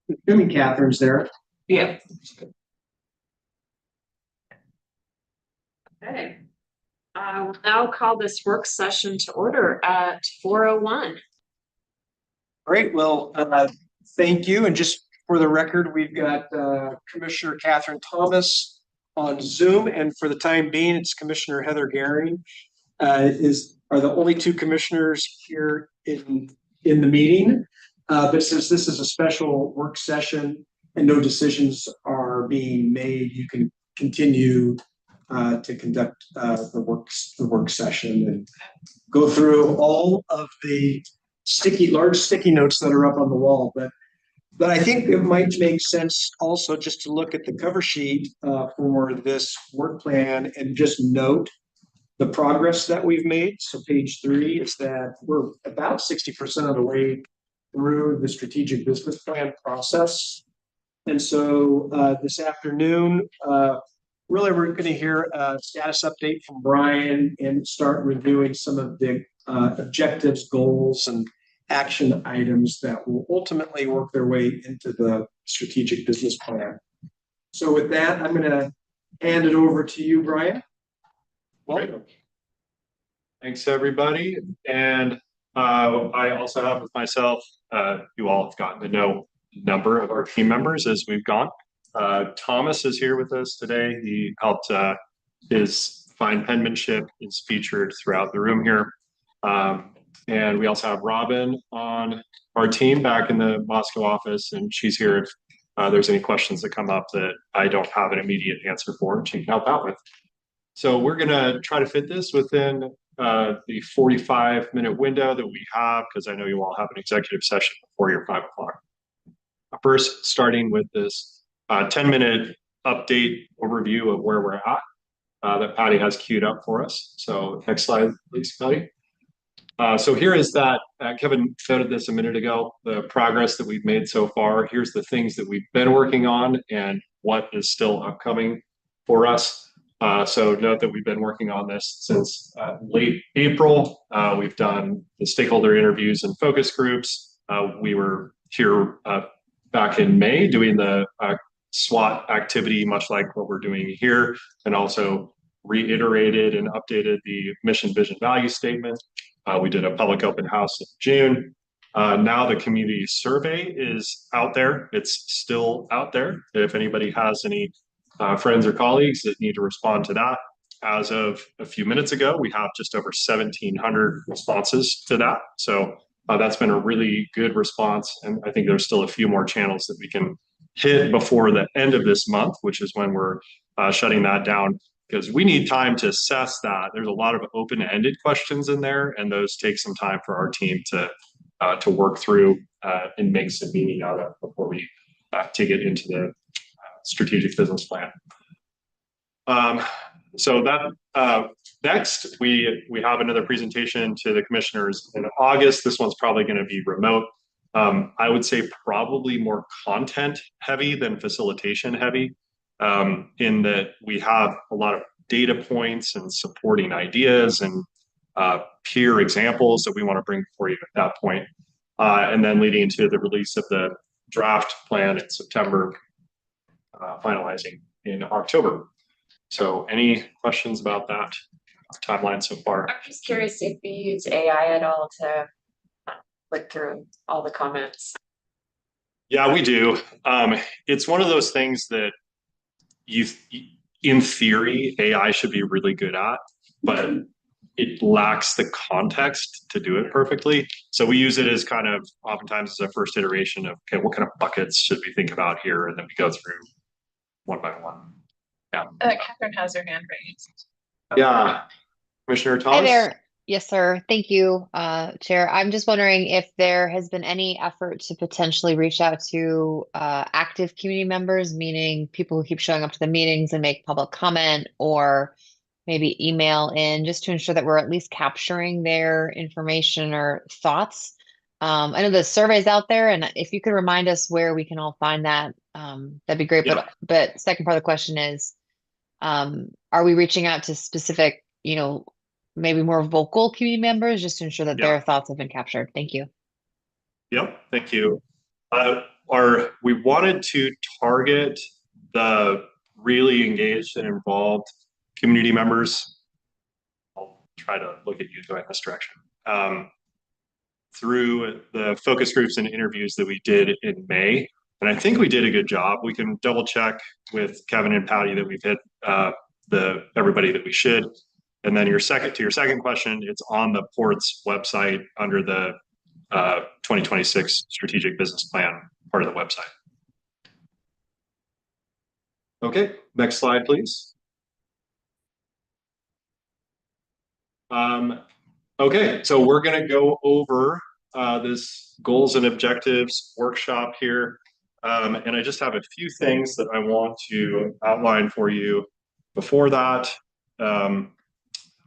Assuming Catherine's there. Yeah. Okay. We'll now call this work session to order at 4:01. Great. Well, thank you. And just for the record, we've got Commissioner Catherine Thomas on Zoom, and for the time being, it's Commissioner Heather Gehring are the only two commissioners here in the meeting. But since this is a special work session and no decisions are being made, you can continue to conduct the work session and go through all of the large sticky notes that are up on the wall. But I think it might make sense also just to look at the cover sheet for this work plan and just note the progress that we've made. So page 3 is that we're about 60% of the way through the strategic business plan process. And so this afternoon, really we're going to hear a status update from Brian and start reviewing some of the objectives, goals, and action items that will ultimately work their way into the strategic business plan. So with that, I'm going to hand it over to you, Brian. Well, thanks everybody. And I also have with myself, you all have gotten to know a number of our team members as we've gone. Thomas is here with us today. He helped, his fine penmanship is featured throughout the room here. And we also have Robin on our team back in the Moscow office, and she's here if there's any questions that come up that I don't have an immediate answer for, and she can help out with. So we're going to try to fit this within the 45-minute window that we have, because I know you all have an executive session before your 5 o'clock. First, starting with this 10-minute update overview of where we're at that Patty has queued up for us. So next slide, please, Patty. So here is that, Kevin noted this a minute ago, the progress that we've made so far. Here's the things that we've been working on and what is still upcoming for us. So note that we've been working on this since late April. We've done the stakeholder interviews and focus groups. We were here back in May doing the SWOT activity, much like what we're doing here, and also reiterated and updated the mission, vision, value statement. We did a public open house in June. Now the community survey is out there. It's still out there. If anybody has any friends or colleagues that need to respond to that, as of a few minutes ago, we have just over 1,700 responses to that. So that's been a really good response. And I think there's still a few more channels that we can hit before the end of this month, which is when we're shutting that down, because we need time to assess that. There's a lot of open-ended questions in there, and those take some time for our team to work through and make some meaning out of before we take it into the strategic business plan. So that next, we have another presentation to the commissioners in August. This one's probably going to be remote. I would say probably more content heavy than facilitation heavy. In that we have a lot of data points and supporting ideas and peer examples that we want to bring for you at that point. And then leading into the release of the draft plan in September, finalizing in October. So any questions about that timeline so far? I'm just curious if you use AI at all to look through all the comments. Yeah, we do. It's one of those things that in theory, AI should be really good at, but it lacks the context to do it perfectly. So we use it as kind of oftentimes as a first iteration of, okay, what kind of buckets should we think about here? And then we go through one by one. Yeah. Catherine has her hand raised. Yeah. Commissioner Thomas? Hi there. Yes, sir. Thank you, Chair. I'm just wondering if there has been any effort to potentially reach out to active community members, meaning people who keep showing up to the meetings and make public comment, or maybe email in, just to ensure that we're at least capturing their information or thoughts. I know the survey's out there, and if you could remind us where we can all find that, that'd be great. Yeah. But second part of the question is, are we reaching out to specific, maybe more vocal community members, just to ensure that their thoughts have been captured? Thank you. Yep, thank you. We wanted to target the really engaged and involved community members. I'll try to look at you going this direction. Through the focus groups and interviews that we did in May. And I think we did a good job. We can double check with Kevin and Patty that we've hit everybody that we should. And then your second question, it's on the port's website under the 2026 strategic business plan part of the website. Okay, next slide, please. Okay, so we're going to go over this goals and objectives workshop here. And I just have a few things that I want to outline for you before that.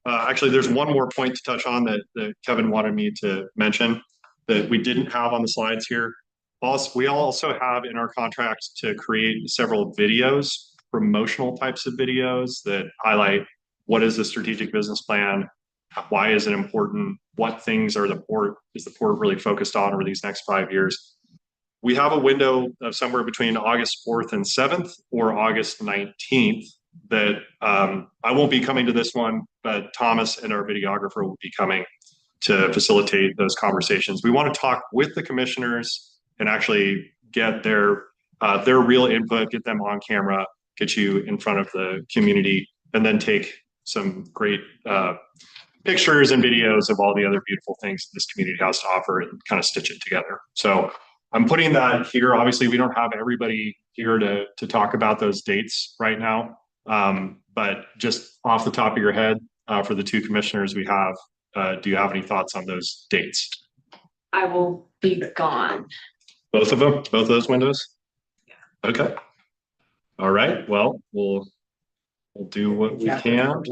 Actually, there's one more point to touch on that Kevin wanted me to mention that we didn't have on the slides here. We also have in our contract to create several videos, promotional types of videos that highlight what is the strategic business plan, why is it important, what things is the port really focused on over these next 5 years. We have a window of somewhere between August 4th and 7th or August 19th that I won't be coming to this one, but Thomas and our videographer will be coming to facilitate those conversations. We want to talk with the commissioners and actually get their real input, get them on camera, get you in front of the community, and then take some great pictures and videos of all the other beautiful things this community has to offer and kind of stitch it together. So I'm putting that here. Obviously, we don't have everybody here to talk about those dates right now. But just off the top of your head, for the two commissioners we have, do you have any thoughts on those dates? I will be gone. Both of them? Both of those windows? Yeah. Okay. All right. Well, we'll do what we can.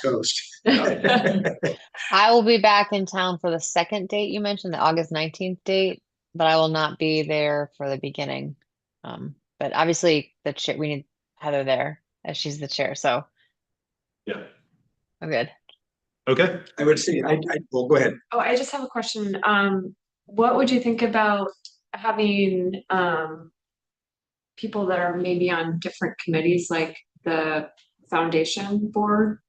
Coast. I will be back in town for the second date you mentioned, the August 19th date, but I will not be there for the beginning. But obviously the chair, we need Heather there as she's the chair, so Yeah. I'm good. Okay. I would say, well, go ahead. Oh, I just have a question. What would you think about having people that are maybe on different committees, like the foundation board?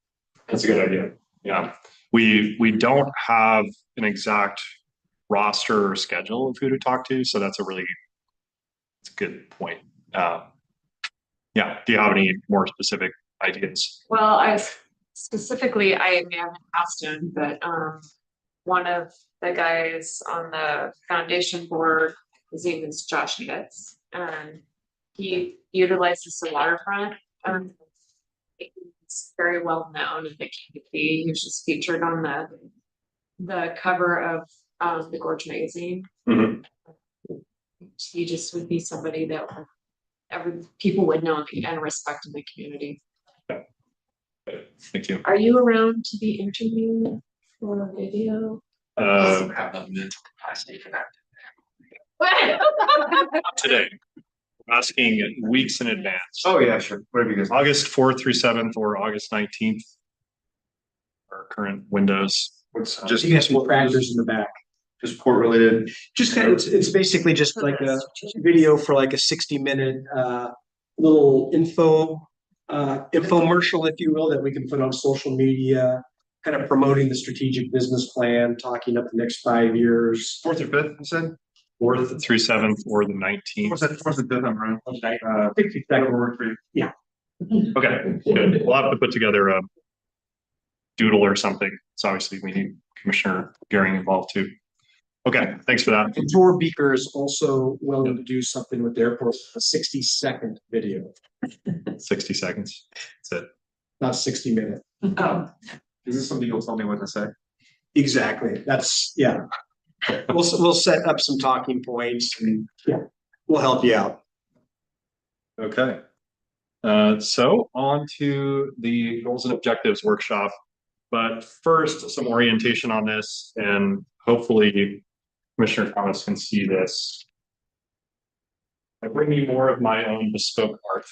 That's a good idea. Yeah. We don't have an exact roster or schedule of who to talk to, so it's a good point. Yeah. Do you have any more specific ideas? Well, I haven't asked him, but one of the guys on the foundation board, his name is Josh Getz, and he utilizes the waterfront. He's very well known in the community. He was just featured on the cover of the Gorge magazine. Mhm. He just would be somebody that people would know and respect in the community. Thank you. Are you around to be interviewed for a video? Today. I'm asking weeks in advance. Oh, yeah, sure. Whatever you guys. August 4th through 7th or August 19th. Our current windows. What's Just you have some factors in the back. just port related. Just kind of, it's basically just like a video for like a 60-minute little infomercial, if you will, that we can put on social media, kind of promoting the strategic business plan, talking up the next 5 years. 4th or 5th, you said? 4th through 7th or the 19th. What's that? 4th or 5th, I'm around. 60 That seconds. will work for you. Okay, good. We'll have to put together a doodle or something. So obviously we need Commissioner Gehring involved too. Okay, thanks for that. And Tor Beaker is also willing to do something with the airport, a 60-second video, 60 seconds. That's it. not 60-minute. Oh, Is this something you'll tell me what to say? Exactly. That's, yeah. We'll set up some talking points and we'll help you out. Okay. So on to the goals and objectives workshop. But first, some orientation on this, and hopefully Commissioner Thomas can see this. I bring you more of my own bespoke art.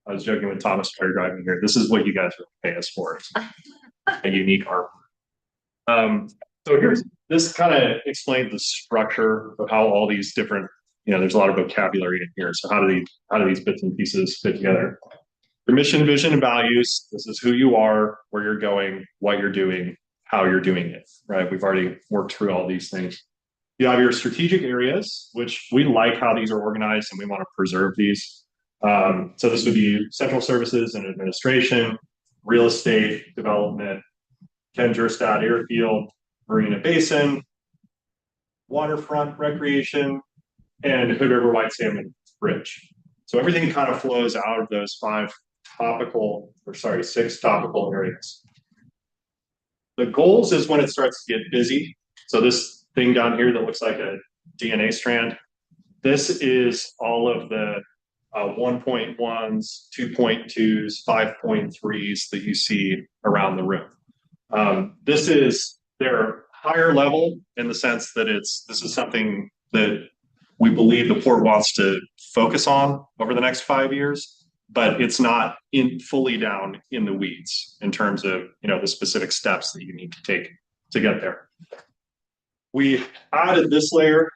I was joking with Thomas while you're driving here. This is what you guys really pay us for. A unique art. So this kind of explains the structure of how all these different, there's a lot of vocabulary in here. So how do these bits and pieces fit together? Your mission, vision, and values. This is who you are, where you're going, what you're doing, how you're doing it, right? We've already worked through all these things. You have your strategic areas, which we like how these are organized and we want to preserve these. So this would be central services and administration, real estate development, Kenjerstad Airfield, Marina Basin, waterfront recreation, and Hood River White Salmon Bridge. So everything kind of flows out of those six topical areas. The goals is when it starts to get busy. So this thing down here that looks like a DNA strand, this is all of the 1.1s, 2.2s, 5.3s that you see around the room. They're higher level in the sense that this is something that we believe the port wants to focus on over the next 5 years, but it's not fully down in the weeds in terms of, the specific steps that you need to take to get there. We added this layer,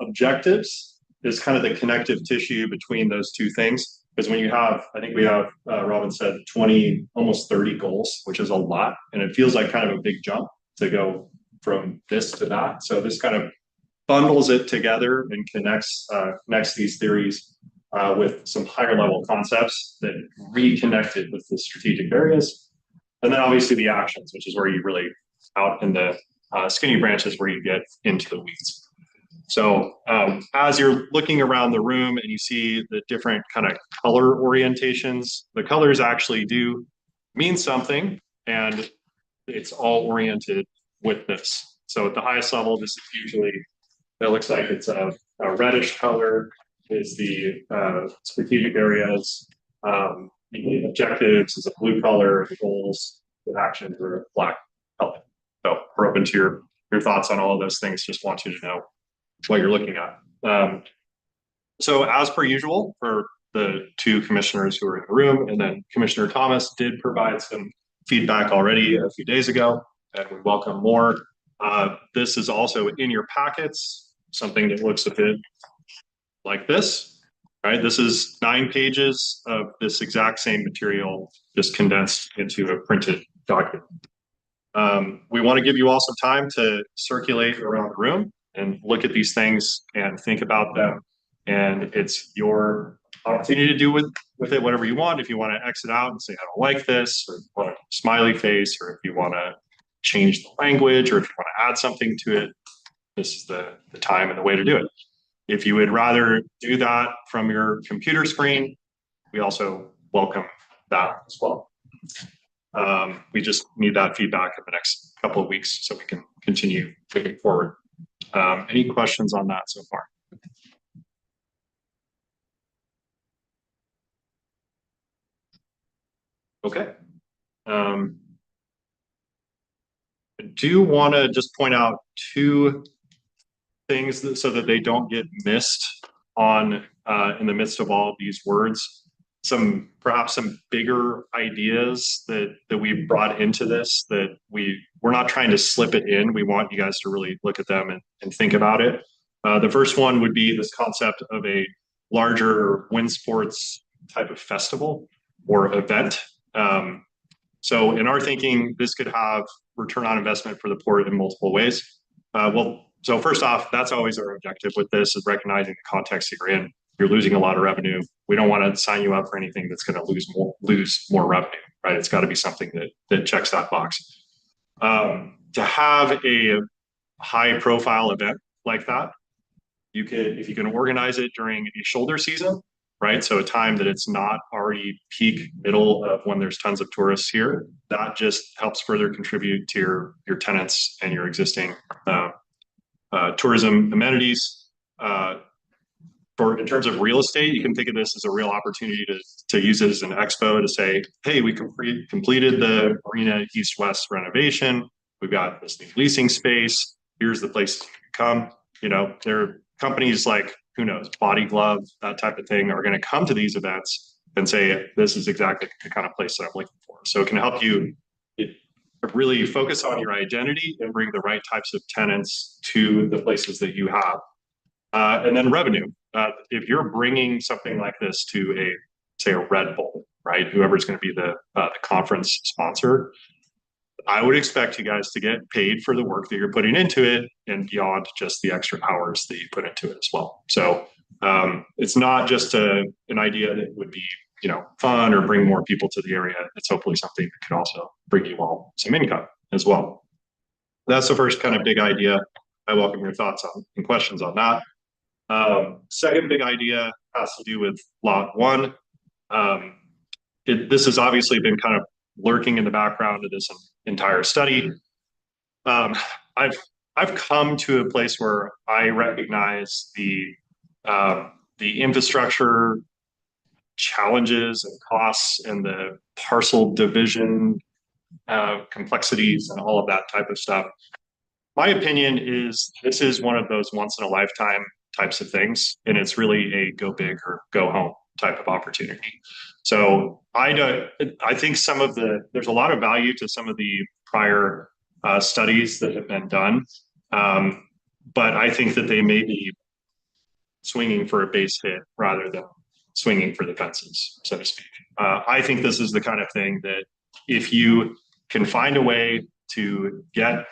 objectives, is kind of the connective tissue between those two things. Because when you have, I think we have, Robin said 20, almost 30 goals, which is a lot. And it feels like kind of a big jump to go from this to that. So this kind of bundles it together and connects these theories with some higher level concepts that reconnect it with the strategic areas. And then obviously the actions, which is where you really out in the skinny branches where you get into the weeds. So as you're looking around the room and you see the different kind of color orientations, the colors actually do mean something, and it's all oriented with this. So at the highest level, this is usually, it looks like it's a reddish color is the strategic areas. The objectives is a blue color, the goals, the actions are a black color. So we're open to your thoughts on all of those things. Just want you to know what you're looking at. So as per usual for the two commissioners who are in the room, and then Commissioner Thomas did provide some feedback already a few days ago, and we welcome more. This is also in your packets, something that looks a bit like this, right? This is 9 pages of this exact same material, just condensed into a printed document. We want to give you all some time to circulate around the room and look at these things and think about them. And it's your opportunity to do with it whatever you want. If you want to exit out and say, I don't like this, or want a smiley face, or if you want to change the language, or if you want to add something to it, this is the time and the way to do it. If you would rather do that from your computer screen, we also welcome that as well. We just need that feedback in the next couple of weeks so we can continue moving forward. Any questions on that so far? Okay. I do want to just point out 2 things so that they don't get missed on in the midst of all of these words. Perhaps some bigger ideas that we brought into this that we're not trying to slip it in. We want you guys to really look at them and think about it. The first one would be this concept of a larger wind sports type of festival or event. So in our thinking, this could have return on investment for the port in multiple ways. So first off, that's always our objective with this, is recognizing the context that you're in. You're losing a lot of revenue. We don't want to sign you up for anything that's going to lose more revenue, right? It's got to be something that checks that box. To have a high profile event like that, if you can organize it during a shoulder season, right? So a time that it's not already peak middle of when there's tons of tourists here, that just helps further contribute to your tenants and your existing tourism amenities. In terms of real estate, you can think of this as a real opportunity to use it as an expo to say, hey, we completed the Marina East-West renovation. We've got this new leasing space. Here's the places you can come. There are companies like, who knows, Body Glove, that type of thing, are going to come to these events and say, this is exactly the kind of place that I'm looking for. So it can help you really focus on your identity and bring the right types of tenants to the places that you have. And then revenue. If you're bringing something like this to say a Red Bull, right? Whoever's going to be the conference sponsor, I would expect you guys to get paid for the work that you're putting into it and beyond just the extra hours that you put into it as well. So it's not just an idea that would be, fun or bring more people to the area. It's hopefully something that could also bring you all some income as well. That's the first kind of big idea. I welcome your thoughts on and questions on that. Second big idea has to do with lot 1. This has obviously been kind of lurking in the background of this entire study. I've come to a place where I recognize the infrastructure challenges and costs and the parcel division complexities and all of that type of stuff. My opinion is this is one of those once in a lifetime types of things, and it's really a go big or go home type of opportunity. So I think there's a lot of value to some of the prior studies that have been done, but I think that they may be swinging for a base hit rather than swinging for the fences, so to speak. I think this is the kind of thing that if you can find a way to get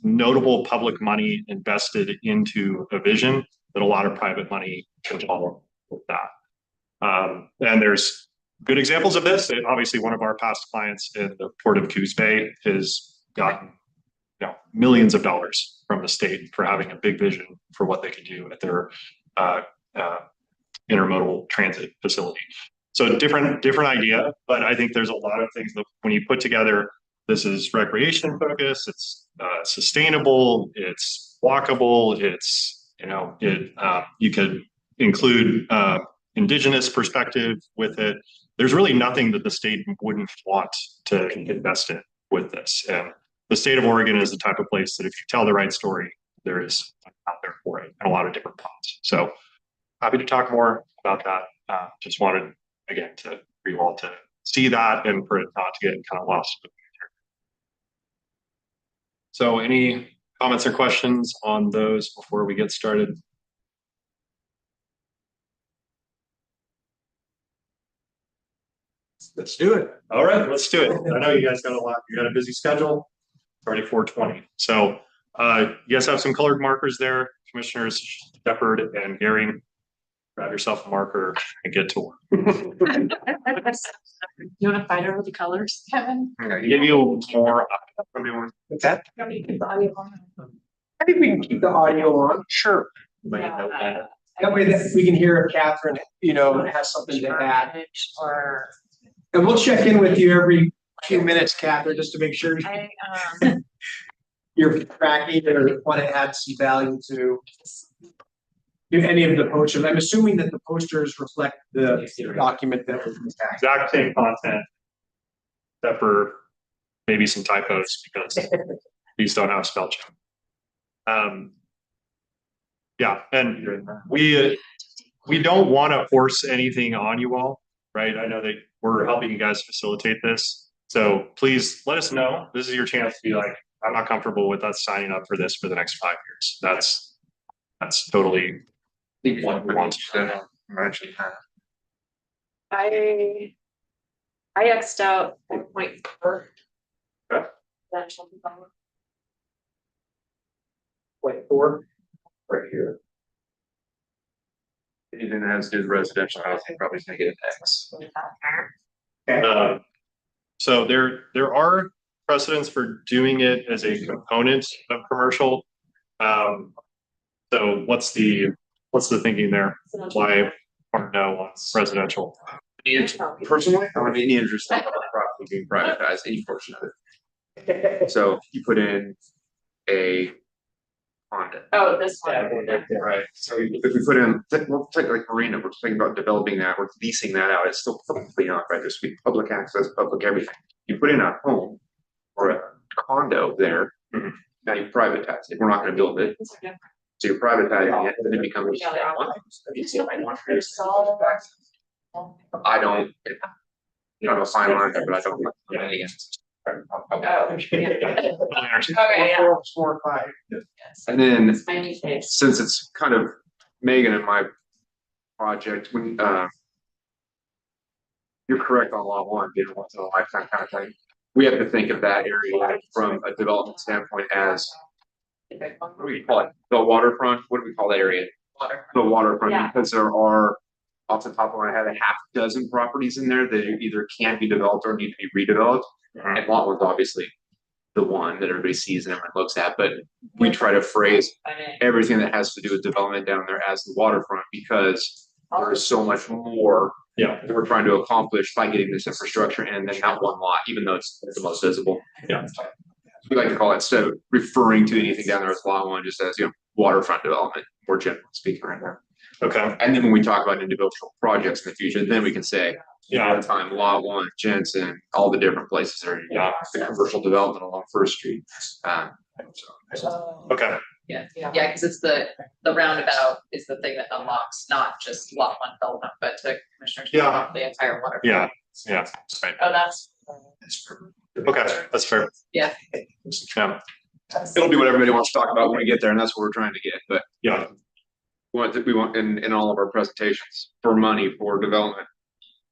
notable public money invested into a vision, that a lot of private money can follow with that. And there's good examples of this. Obviously, one of our past clients in the Port of Coos Bay has gotten millions of dollars from the state for having a big vision for what they can do at their intermodal transit facility. So different idea, but I think there's a lot of things that when you put together, this is recreation focused, it's sustainable, it's walkable, it's, you could include indigenous perspective with it. There's really nothing that the state wouldn't want to invest in with this. And the state of Oregon is the type of place that if you tell the right story, there is out there for it and a lot of different pots. So happy to talk more about that. Just wanted, again, for you all to see that and for it not to get kind of lost. So any comments or questions on those before we get started? Let's do it. All right, let's do it. I know you guys got you got a busy schedule. It's already 4:20. So you guys have some colored markers there, Commissioners Shepard and Gehring. Grab yourself a marker and get to work. You want to fight over the colors, Kevin? Give you more. What's that? You want me to keep the audio on? I think we can keep the audio on. Sure. Yeah. That way that we can hear if Catherine, has something to add. Or And we'll check in with you every few minutes, Catherine, just to make sure you're tracking or want to add some value to any of the posters. I'm assuming that the posters reflect the document that was attached. Exact same content, except for maybe some typos because these don't have spell check. Yeah, and we don't want to force anything on you all, right? I know that we're helping you guys facilitate this, so please let us know. This is your chance to be like, I'm not comfortable with us signing up for this for the next 5 years. That's totally what we want to Imagine that. I X'd out 1.4. Okay. Residential development. 0.4 right here. Anything that has to do with residential housing probably is gonna get an X. So there are precedents for doing it as a component of commercial. So what's the thinking there? Why or no on residential? Personally, I don't have any interest in public property being privatized, any portion of it. So if you put in a condo. Oh, this one. Right, so if we put in, we'll take like Marina, we're thinking about developing that, we're leasing that out, it's still publicly owned, right? There's be public access, public everything. You put in a home or a condo there, now you privatize it, we're not gonna build it. So you're privatizing it, and it becomes. I don't. You know, fine line, but I don't. Oh, yeah. Okay, yeah. Four, 5. And then It's my new face. since it's kind of Megan and my project, when you're correct on lot one, being once in a lifetime kind of thing. We have to think of that area from a development standpoint as, what do we call it? The waterfront, what do we call that area? The waterfront, Yeah. because there are, off the top of my head, a half dozen properties in there that either can't be developed or need to be redeveloped. And lot one's obviously the one that everybody sees and everyone looks at, but we try to phrase everything that has to do with development down there as the waterfront, because there is so much more Yeah. that we're trying to accomplish by getting this infrastructure and then that one lot, even though it's the most visible. Yeah. We like to call it, instead of referring to anything down there as lot one, just as, waterfront development, more generally speaking right now. Okay. And then when we talk about individual projects in the future, then we can say, Yeah. time, lot one, Jensen, all the different places that are, the commercial development along First Street. Okay. Yeah, because it's the roundabout is the thing that unlocks not just lot one development, but to commissioners. Yeah. The entire water. Yeah. Yeah. Right. Oh, that's. Okay. That's fair. Yeah. Yeah. It'll be what everybody wants to talk about when we get there, and that's what we're trying to get, but Yeah. we want in all of our presentations for money, for development.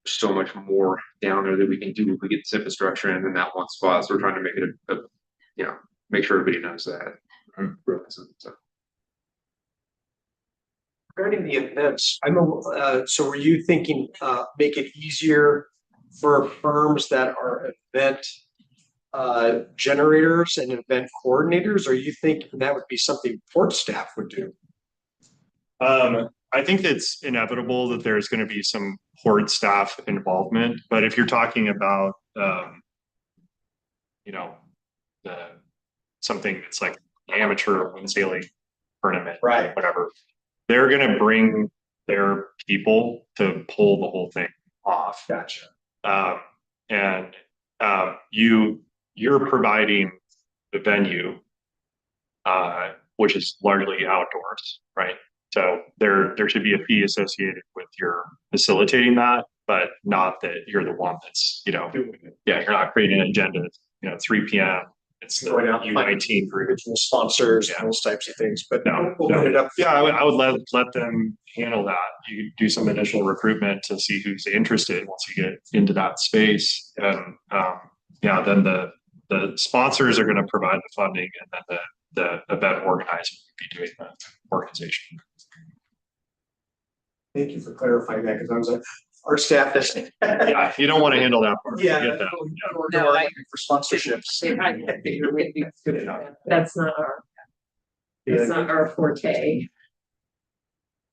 There's so much more down there that we can do if we get this infrastructure in that one spot, so we're trying to make it make sure everybody knows that. So. Regarding the events, so were you thinking, make it easier for firms that are event generators and event coordinators, or you think that would be something port staff would do? I think it's inevitable that there's going to be some port staff involvement, but if you're talking about, something that's like amateur wind sailing tournament, Right. whatever, they're going to bring their people to pull the whole thing off. Gotcha. And you're providing the venue, which is largely outdoors, right? So there should be a fee associated with your facilitating that, but not that you're the one that's, you're not creating an agenda, 3 p.m. It's the Going out and U19 group. Original sponsors, Yeah. those types of things, but No, open it up. Yeah, I would let them handle that. You do some initial recruitment to see who's interested once you get into that space. And then the sponsors are going to provide the funding, and then the event organizer will be doing the organization. Thank you for clarifying that, because I was like, our staff is. Yeah, you don't want to handle that part. Yeah. Get that. No, I- For sponsorships. That's not our, it's not our forte.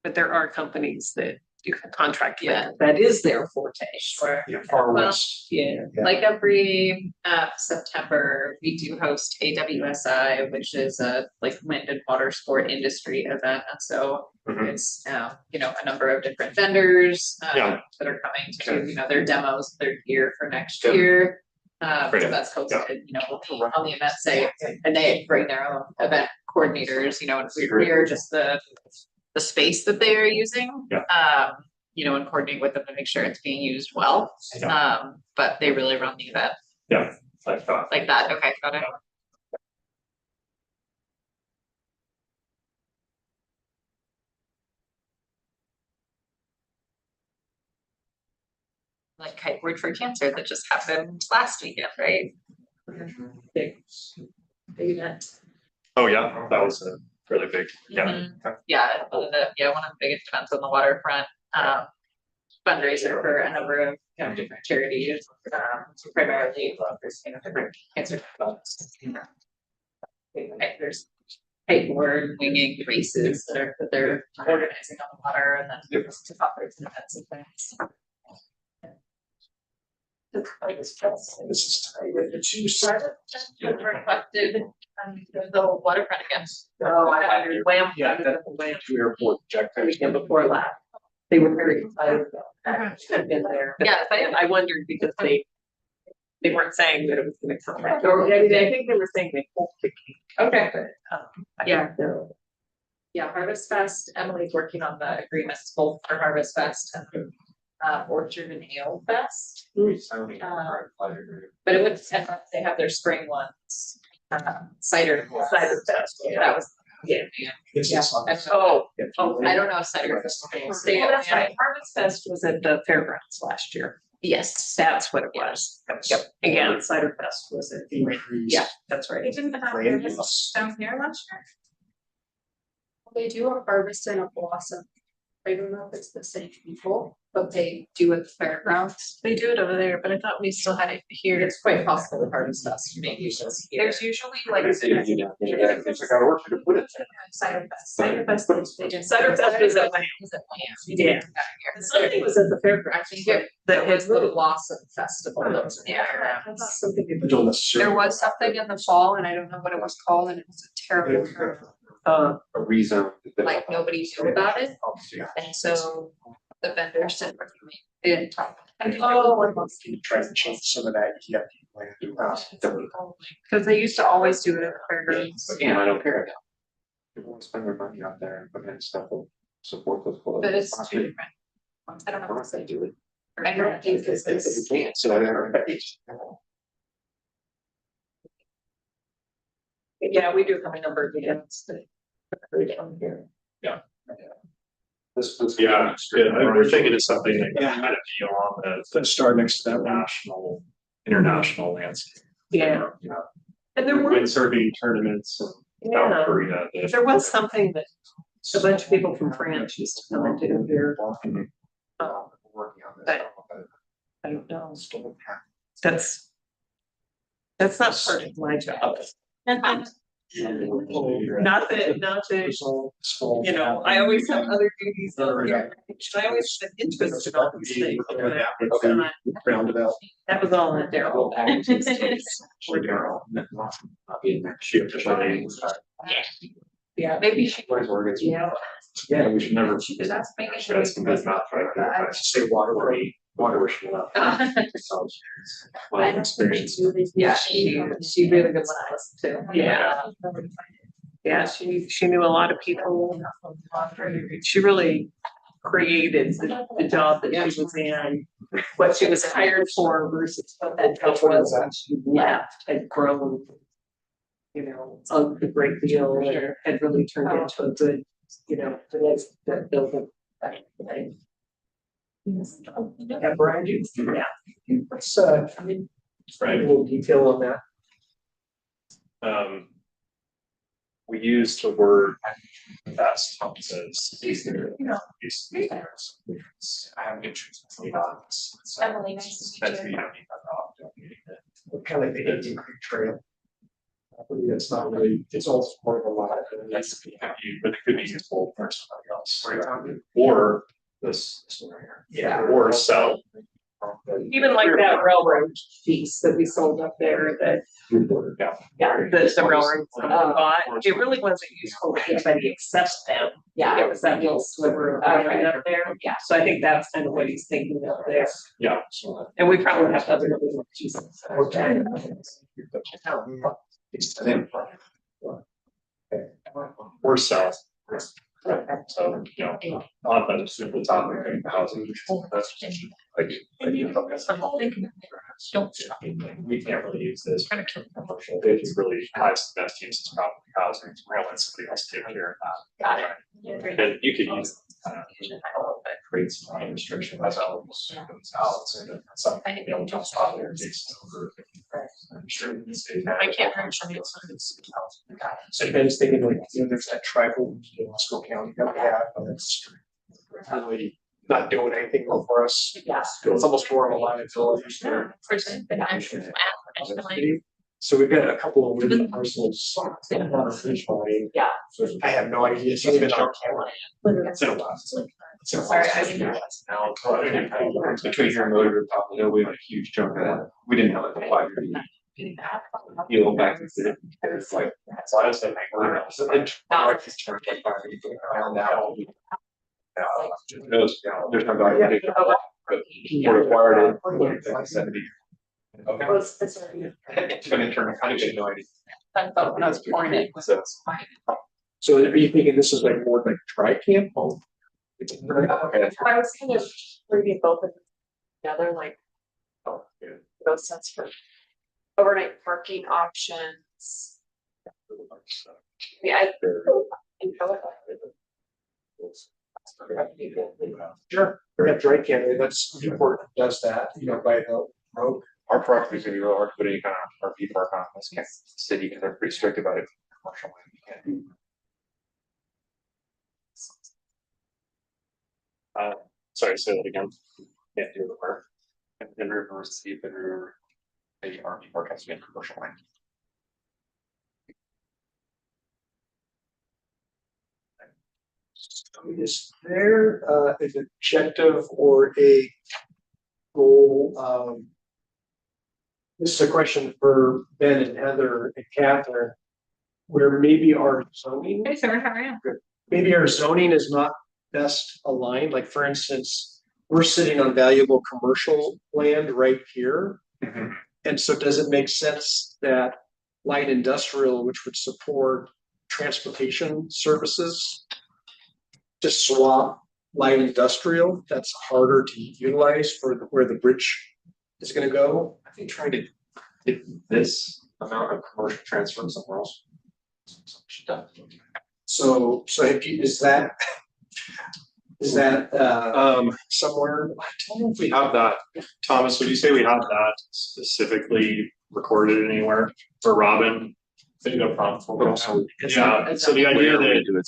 But there are companies that you can contract with, that is their forte. Sure. Yeah, far Well, west. Yeah. Yeah. Like every September, we do host AWSI, which is a wind and water sport industry event. And so Mhm. it's a number of different vendors Yeah. that are coming to do their demos, of their gear for next Yeah. year. Great. So that's hosted, on the event site, and they bring their own event coordinators, and we're just the space that they are using. Yeah. And coordinate with them to make sure it's being used well. But they really run the event Yeah, like that. like that. Okay, got it. Like kiteboard for cancer that just happened last weekend, right? Big event. Oh yeah, that was a really big. Yeah. Mhm. Yeah, one of the biggest events on the waterfront. Fundraiser for a number of different charities, primarily different cancer clubs. There's kiteboard winging races that they're organizing on the water, and then to conference and events and things. Reflected the waterfront again. Oh, I wham. Yeah, that- Wham. Airport project. Weekend before last. They were very excited about that. I've been there. Yeah, I wondered because they weren't saying that it was gonna come back. Or I think they were saying they hoped to keep. Okay. But, I Yeah. think they're- Yeah, Harvest Fest, Emily's working on the agreements both for Harvest Fest and Orchard and Ale Fest. Sounding But it would, they have their spring ones, cider fest, that was, yeah. Oh, I don't know if cider fest. Stay well, up that's there. right. Harvest Fest was at the fairgrounds last year. Yes, That's what it was. Yep. Again, Cider Fest was at the, yeah, that's they right. didn't have Land harvest use. down here last year. They do a harvest and a blossom. I don't know if it's the same people, but they do it at the fairgrounds. They do it over there, but I thought we still had it here. It's quite possible the harvest fest, maybe it's just here. There's usually like. It's like our orchard to put it. Cider fest. Cider Fest, They just. Cider Fest is at my. Was at Lance. Yeah. Something was at the fairgrounds. That That was had the little. Blossom Festival. That was in the fairgrounds. That's something. We don't necessarily- There was something in the fall and I don't know what it was called and it was a terrible term. Uh, A rezone. Like nobody knew about it, and so the vendors said, they didn't talk. Try to change some of that. Yeah. Cause they used to always do it at the fairgrounds. Again, I don't care. People want to spend their money out there and put in stuff to support those. But it's two different ones. I don't know if they do it. I don't think If it's. you can't, so they're. Yeah, we do have a number of events that. This. Yeah, we're thinking of something that Yeah. can kind of deal on the Let's start next to that one. international landscape. Yeah. And there were, Windsurfing tournaments in South yeah, Korea. there was something that a bunch of people from France used to come and do here. Working on this. But- I don't know. That's not part of my job. Not that, you know, I always have other duties over here. I always have interest in all these things. Roundabout. That was all in Daryl. Poor Daryl. Yeah, maybe she. Yeah. Yeah, we should never. She was asking. That's some good mouth right there. I just say waterway, water should not. Well, experience. Yeah, she really good one I listened to. Yeah. Yeah, she knew a lot of people. She really created the job that she was in, what she was hired for versus what that job was when she left had grown. You know, a great deal, and had really turned into a good, you know, that building. Yeah, Brian, yeah. Let's, I mean, Right. a little detail on that. We use the word best as. I have interest. Emily, nice to meet you. Kind of like the Indian Creek Trail. It's not really, it's all part of a lot. But it could be useful for somebody else. Or this. Yeah. Or sell. Even like that railroad piece that we sold up there that, yeah, the railroad bought, it really wasn't useful to anybody except them. Yeah. It was that little sliver of land up there. Yeah. So I think that's kind of what he's thinking of there. Yeah. And we probably have other little pieces. Okay. Or sell. So, you know, on the super topic of housing. Like. Don't. We can't really use this. Commercial, it's really highest best use is probably housing, we'll let somebody else take care of that. Got it. And you could use. That creates some restrictions. That's all. And something, you know, just stop there, takes over. I'm sure the state- I can't remember. So I was thinking like, you know, there's that tribal in Wasco County that we have, and it's really not doing anything for us. Yeah. It's almost more of a liability. So we've got a couple of women parcels. On a fish line. Yeah. I have no idea. It's even on camera. It's in a while. It's in a while. Sorry, I didn't Now, between here and motor, you know, we had a huge chunk of that. We didn't have it for 5 years. You go back to the, it's like, so I was saying, like, we're not, so then, like, it's charged like 5 years ago. Now, there's no value. We required it in 70. Okay. It's gonna turn, I didn't know idea. I thought when I was pouring it. So, So are you thinking this is like more like tri camp home? okay. I was kind of bringing both of them together, like, Oh, yeah. no sense for overnight parking options. Yeah. Sure. Yeah, Dry County, that's important, does that, by the road. Our property's gonna be real hard to put any kind of RV park on this city, because they're pretty strict about it. Commercial land, you can't do. Sorry, say that again. Can't do the park. And reverse the better. Maybe RV park has to be in commercial land. So is there an objective or a goal? This is a question for Ben and Heather and Catherine, where maybe our zoning, Hey, Sarah, how are you? maybe our zoning is not best aligned. Like, for instance, we're sitting on valuable commercial land right here. And so does it make sense that light industrial, which would support transportation services, to swap light industrial? That's harder to utilize for where the bridge is gonna go. I think trying to get this amount of commercial transfer somewhere else. So is that somewhere? I don't know if we have that. Thomas, would you say we have that specifically recorded anywhere for Robin? No problem. But also, Yeah, so the idea that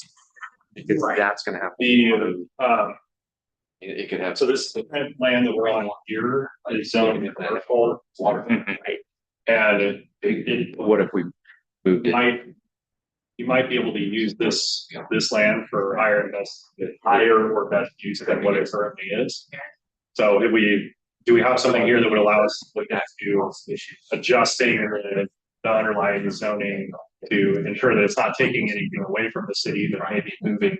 because that's gonna have. It could have. so this land that we're on here is zoned commercial water. And it What if we moved it? you might be able to use this land for higher or best use than what it currently is. So do we have something here that would allow us to look at adjusting the underlying zoning to ensure that it's not taking anything away from the city, but maybe moving,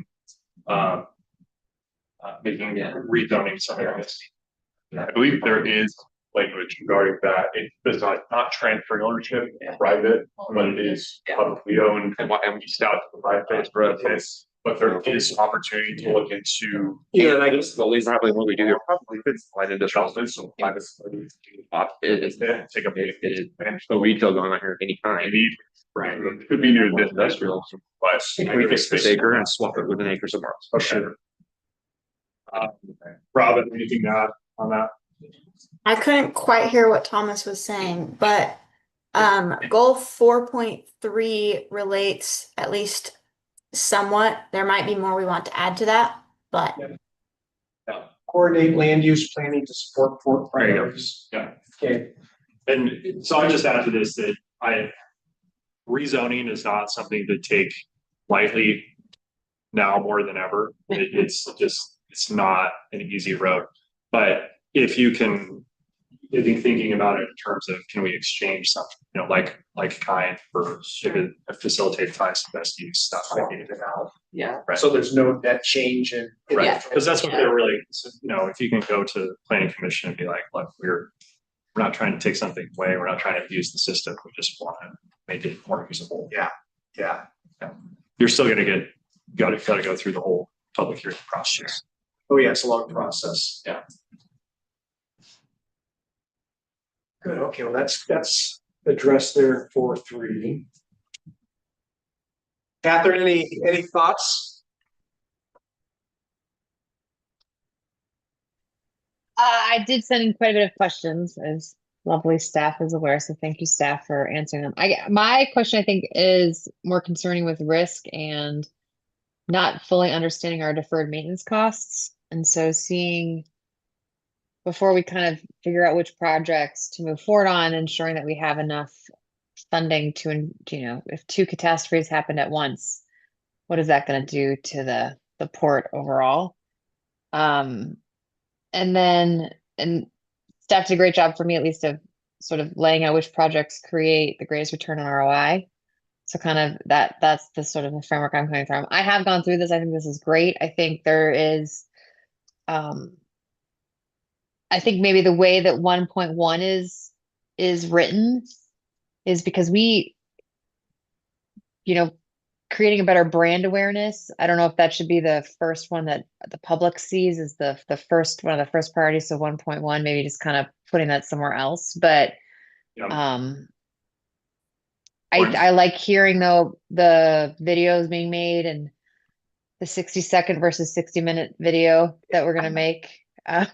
making rezoning some areas? I believe there is language regarding that. It does not transfer ownership private, but it is publicly owned and reached out to provide those benefits. But there is opportunity to look into. Yeah, and I guess the least probably what we do here probably fits light industrial. So private. It is, Take a big. it is, no retail going on here anytime. Maybe, right, it could be near this industrial, but. We fix this acre and swap it with an acre somewhere else. For sure. Robin, anything to add on that? I couldn't quite hear what Thomas was saying, but goal 4.3 relates at least somewhat. There might be more we want to add to that, but Coordinate land use planning to support four There you go. priorities. Yeah. Okay, And so I just add to this that rezoning is not something to take lightly now more than ever. It's not an easy road. But if you can, I think thinking about it in terms of can we exchange something, like kind for if it facilitates highest and best use stuff like anything else. Yeah. Right. so there's no net change in. Right, because that's what they're really, if you can go to the planning commission and be like, look, we're not trying to take something away, we're not trying to abuse the system, we just want to make it more usable. Yeah, You're still gonna gotta go through the whole public hearing process. oh yeah, it's a long process. Yeah. Good, okay, well, that's addressed there for 3. Catherine, any thoughts? I did send in quite a bit of questions, as lovely staff is aware, so thank you, staff, for answering them. My question, I think, is more concerning with risk and not fully understanding our deferred maintenance costs. And so seeing, before we kind of figure out which projects to move forward on, ensuring that we have enough funding to, if 2 catastrophes happened at once, what is that going to do to the port overall? And staff did a great job for me, at least, of sort of laying out which projects create the greatest return on ROI. So kind of that's the sort of the framework I'm coming from. I have gone through this. I think this is great. I think there is, I think maybe the way that 1.1 is written is because we, creating a better brand awareness. I don't know if that should be the first one that the public sees is the first one of the first priorities. So 1.1, maybe just kind of putting that somewhere else. But Yeah. I like hearing though the videos being made and the 60-second versus 60-minute video that we're gonna make. But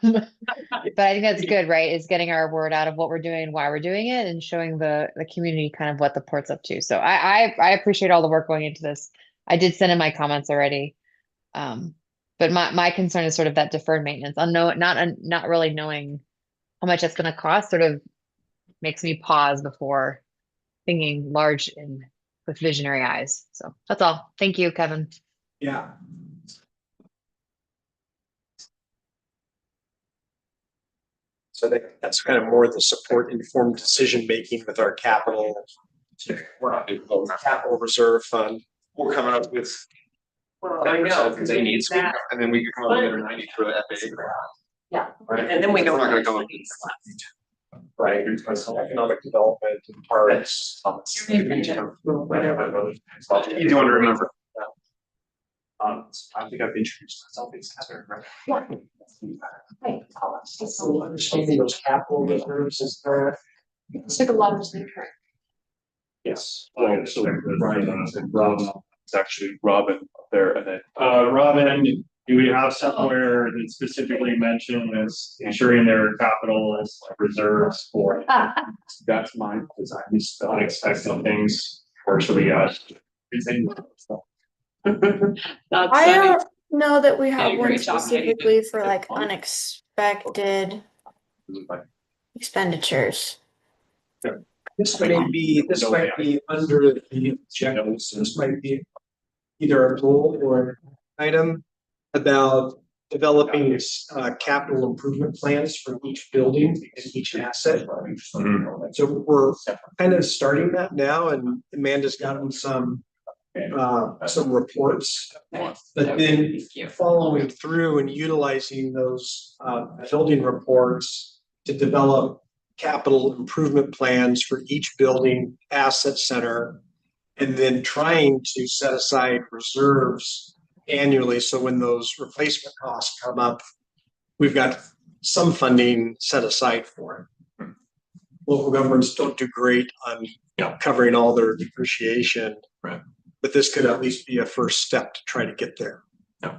I think that's good, right? Is getting our word out of what we're doing and why we're doing it and showing the community kind of what the port's up to. So I appreciate all the work going into this. I did send in my comments already. But my concern is sort of that deferred maintenance, not really knowing how much that's gonna cost sort of makes me pause before thinking large and with visionary eyes. So that's all. Thank you, Kevin. Yeah. So that's kind of more the support informed decision making with our capital. We're not doing capital reserve fund. We're coming up with Well, I know, because they we need, need that. and then we could come up with another 90 for the FA. Yeah. Right? And then we We're go. not gonna come up Right, because economic development and parks. Whatever. Easy one to remember. I think I've introduced myself as Heather, right? So understanding those capital reserves is there. Took a lot of time. Yes. Well, so Ryan and Rob, it's actually Robin up there and then. Robin, do we have somewhere that specifically mentioned as ensuring their capital is reserves for That's mine, because I missed the unexpected things, or should we add? I don't know that we have Yeah, one great job, Heidi. specifically for like unexpected expenditures. This might be under the objectives, this might be either a goal or an item about developing capital improvement plans for each building and each asset. So we're kind of starting that now, and Amanda's gotten some reports, but then following through and utilizing those building reports to develop capital improvement plans for each building asset center, and then trying to set aside reserves annually. So when those replacement costs come up, we've got some funding set aside for it. Local governments don't do great on covering all their depreciation. Right. But this could at least be a first step to try to get there. Yeah.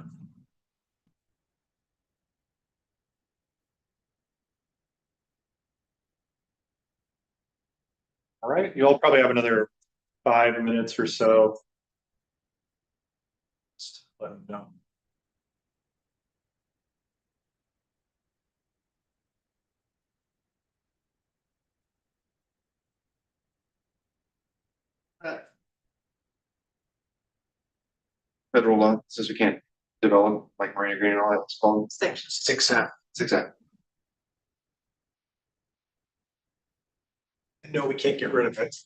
All right, you'll probably have another 5 minutes or so. Just let them know. Federal law says we can't develop like Marina Green and all that. It's called Six six. No, we can't get rid of it.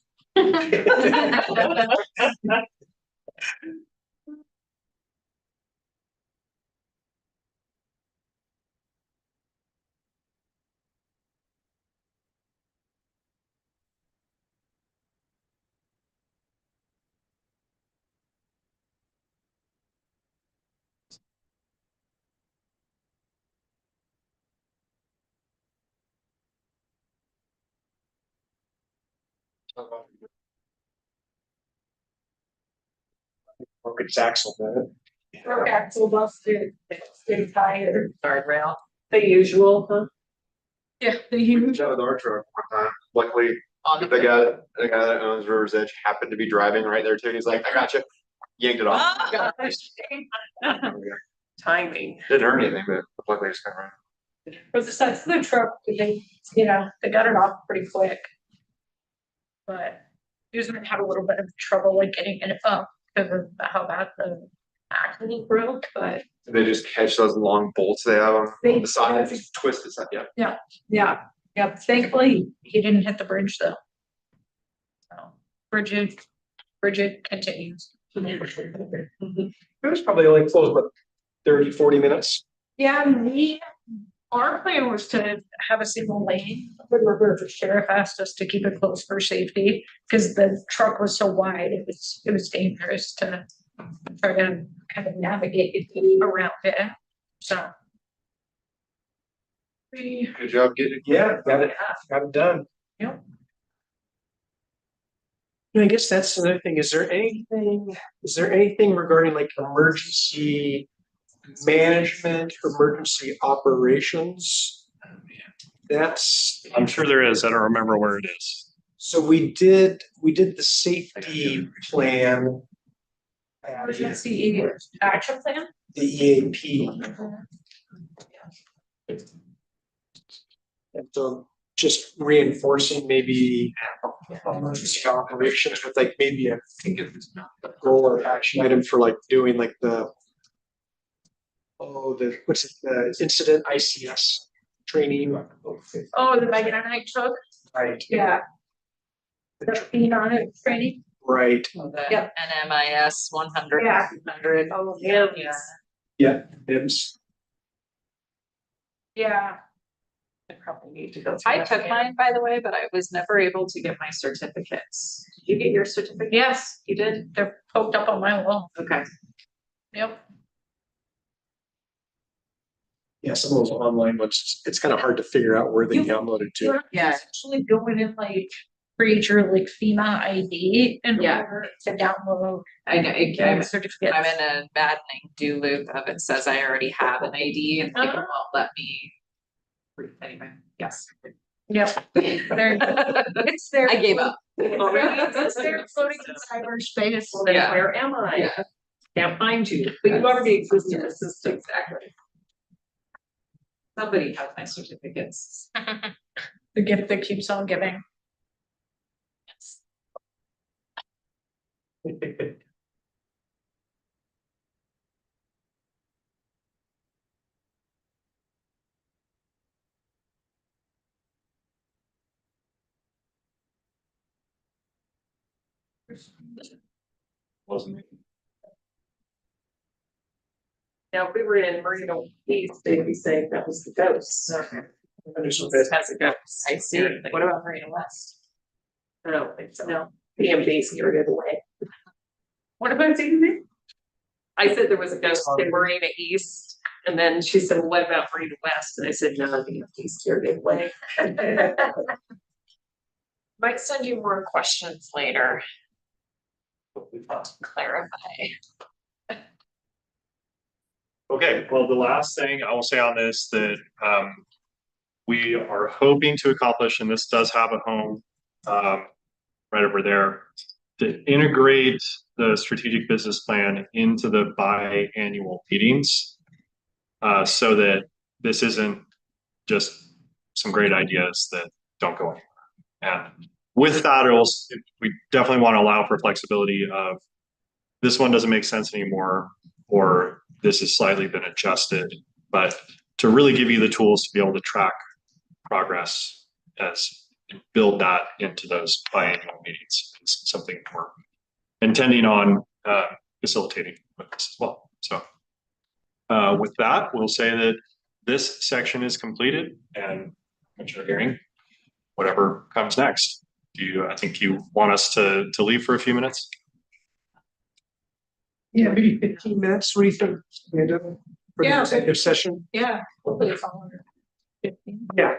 Broke its axle, man. Axle busted, getting tired, Guardrail. the usual, huh? Yeah, the usual. That was our truck one time. Luckily, On the guy that owns River's Edge happened to be driving right there too. He's like, I got you. Yanked it off. Oh, gosh. Timing. Didn't hurt anything, but luckily it's kind of right. For the size of the truck, they, they got it off pretty quick. But usually had a little bit of trouble like getting it up because of how bad the axle broke, but They just catch those long bolts they have on They- the side, just twist it. Yeah. yeah, thankfully he didn't hit the bridge though. So Bridget continues. It was probably only closed about 30, 40 minutes. Yeah, me, Our plan was to have a single lane, but the sheriff asked us to keep it closed for safety, because the truck was so wide, it was dangerous to try to kind of navigate around it, so. Good job getting it. Yeah, got it done. Yep. And I guess that's another thing. Is there anything regarding like emergency management, emergency operations? I'm sure there is. I don't remember where it is. So we did the safety plan. Emergency action plan? The EAP. And so just reinforcing maybe emergency operations with like maybe a goal or action item for like doing like what's it, the incident ICS training. Oh, the Meganite truck, Right. yeah. The being on it training. Right. The NMIS 100. Yeah. 100. Oh, yeah. Yeah. It's Yeah. I probably need to go. through I that took again. mine, by the way, but I was never able to get my certificates. Did you get your certificate? Yes, you did. They're poked up on my wall. Okay. Yep. yeah, some of those online ones, it's kind of hard to figure out where they downloaded to. Yeah. Actually going in like create your like FEMA ID in Yeah. order to download I know, the certificate. I'm in a maddening do loop of it says I already have an ID and it won't let me. Anyway, yes. Yep. There, it's there. I gave up. It's there floating in cyberspace. Yeah. Where am I? Yeah. Can't find you. But you already exist in the system. Exactly. Somebody has my certificates. The gift that keeps on giving. Wasn't me. Now, if we were in Marino East, they'd be saying that was the ghost. There's a bit. That's a ghost. I see. What about Marina West? I don't think so. No, PMB scared it away. What about CMB? I said there was a ghost in Marina East, and then she said, "What about Marina West?" And I said, "No, PMB scared it away." Might send you more questions later. Clarify. Okay, well, the last thing I will say on this that we are hoping to accomplish, and this does have a home right over there, to integrate the strategic business plan into the biannual meetings so that this isn't just some great ideas that don't go anywhere. And with that, we definitely want to allow for flexibility of this one doesn't make sense anymore, or this has slightly been adjusted, but to really give you the tools to be able to track progress as build that into those biannual meetings. It's something we're intending on facilitating with this as well. So with that, we'll say that this section is completed and Commissioner Herring, whatever comes next. I think you want us to leave for a few minutes? Yeah, maybe 15 minutes. What do you think? Amanda, for the Yeah. executive session? Yeah, hopefully it's all under 15. Yeah.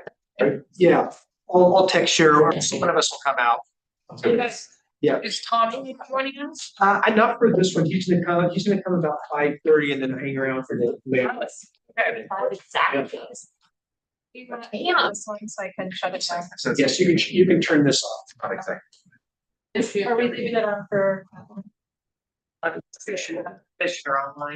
Yeah. I'll text you or one of us will come out. Yeah. Is Tommy joining us? Not for this one. He's gonna come about 5:30 and then hang around for the later. Okay. Exactly. Yeah, so I can shut it down. Yes, you can turn this off. Not exactly. Are we leaving it on for? Fish are online.